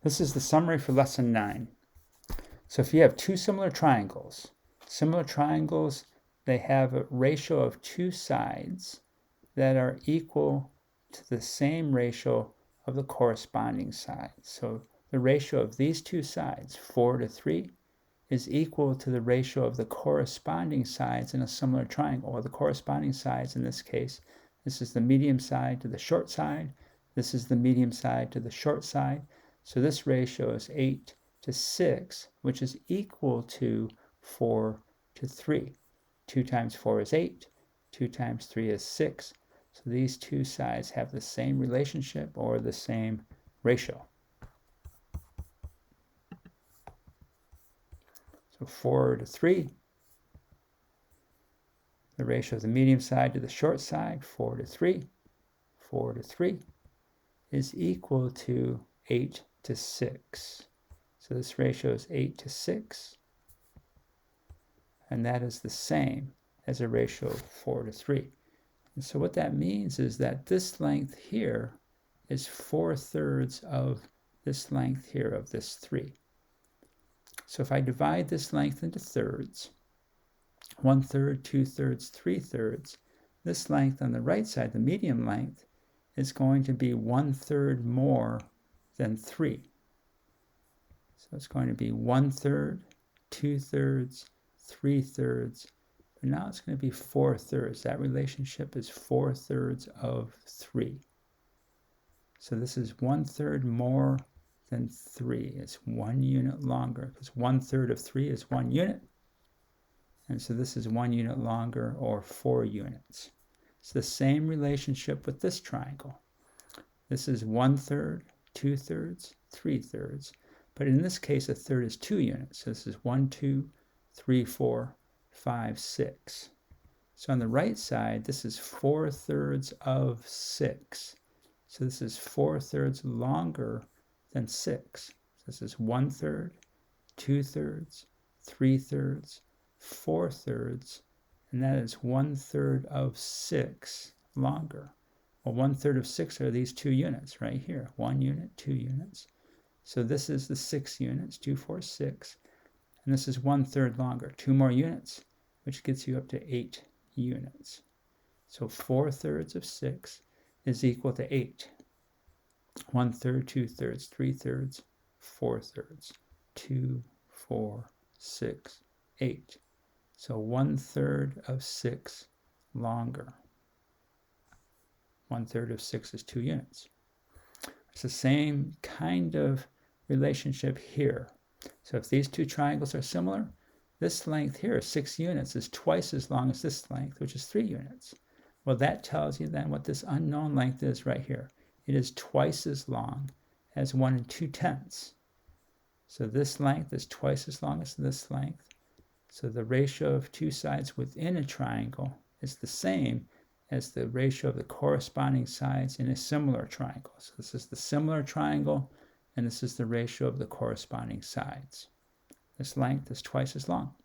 This is the summary for lesson 9. So if you have two similar triangles, they have a ratio of two sides that are equal to the same ratio of the corresponding sides. So the ratio of these two sides, 4:3, is equal to the ratio of the corresponding sides in a similar triangle, or the corresponding sides in this case. This is the medium side to the short side. This is the medium side to the short side. So this ratio is 8:6, which is equal to 4:3. 2 times 4 is 8. 2 times 3 is 6. So these two sides have the same relationship or the same ratio. So 4:3, the ratio of the medium side to the short side, 4:3, 4:3 is equal to 8:6. So this ratio is 8:6, and that is the same as a ratio of 4:3. And so what that means is that this length here is 4/3 of this length here of this 3. So if I divide this length into thirds, 1/3, 2/3, 3/3, this length on the right side, the medium length, is going to be 1/3 more than 3. So it's going to be 1/3, 2/3, 3/3, but now it's going to be 4/3. That relationship is 4/3 of 3. So this is 1/3 more than 3. It's 1 unit longer, because 1/3 of 3 is 1 unit. And so this is 1 unit longer, or 4 units. It's the same relationship with this triangle. This is 1/3, 2/3, 3/3. But in this case, a third is 2 units. So this is 1, 2, 3, 4, 5, 6. So on the right side, this is 4/3 of 6. So this is 4/3 longer than 6. So this is 1/3, 2/3, 3/3, 4/3, and that is 1/3 of 6 longer. Well, 1/3 of 6 are these 2 units right here. 1 unit, 2 units. So this is the 6 units, 2, 4, 6. And this is 1/3 longer. 2 more units, which gets you up to 8 units. So 4/3 of 6 is equal to 8. 1/3, 2/3, 3/3, 4/3. 2, 4, 6, 8. So 1/3 of 6 longer. 1/3 of 6 is 2 units. It's the same kind of relationship here. So if these two triangles are similar, this length here, 6 units, is twice as long as this length, which is 3 units. Well, that tells you then what this unknown length is right here. It is twice as long as 1 2/10. So this length is twice as long as this length. So the ratio of two sides within a triangle is the same as the ratio of the corresponding sides in a similar triangle. So this is the similar triangle, and this is the ratio of the corresponding sides. This length is twice as long.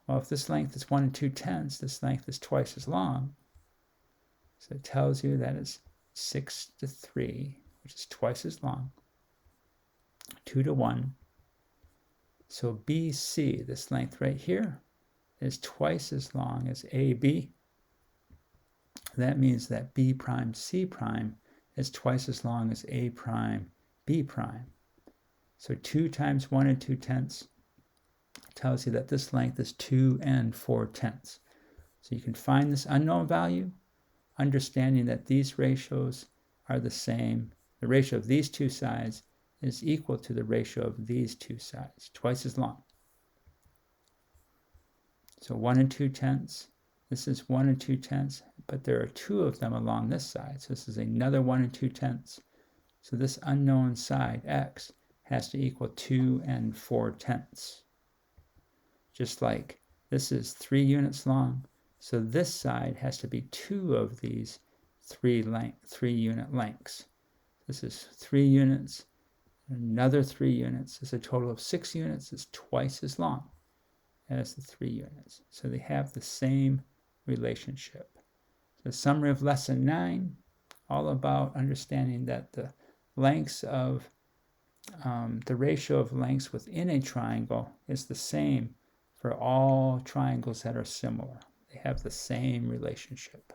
Well, if this length is 1 2/10, this length is twice as long. So it tells you that it's 6:3, which is twice as long, 2:1. So BC, this length right here, is twice as long as AB. That means that B prime C prime is twice as long as A prime B prime. So 2 times 1 2/10 tells you that this length is 2 4/10. So you can find this unknown value, understanding that these ratios are the same. The ratio of these two sides is equal to the ratio of these two sides, twice as long. So 1 2/10. This is 1 2/10, but there are 2 of them along this side. So this is another 1 2/10. So this unknown side, x, has to equal 2 4/10. Just like this is 3 units long, so this side has to be 2 of these 3 unit lengths. This is 3 units, another 3 units. It's a total of 6 units. It's twice as long as the 3 units. So they have the same relationship. The summary of lesson 9, all about understanding that the lengths of the ratio of lengths within a triangle is the same for all triangles that are similar. They have the same relationship.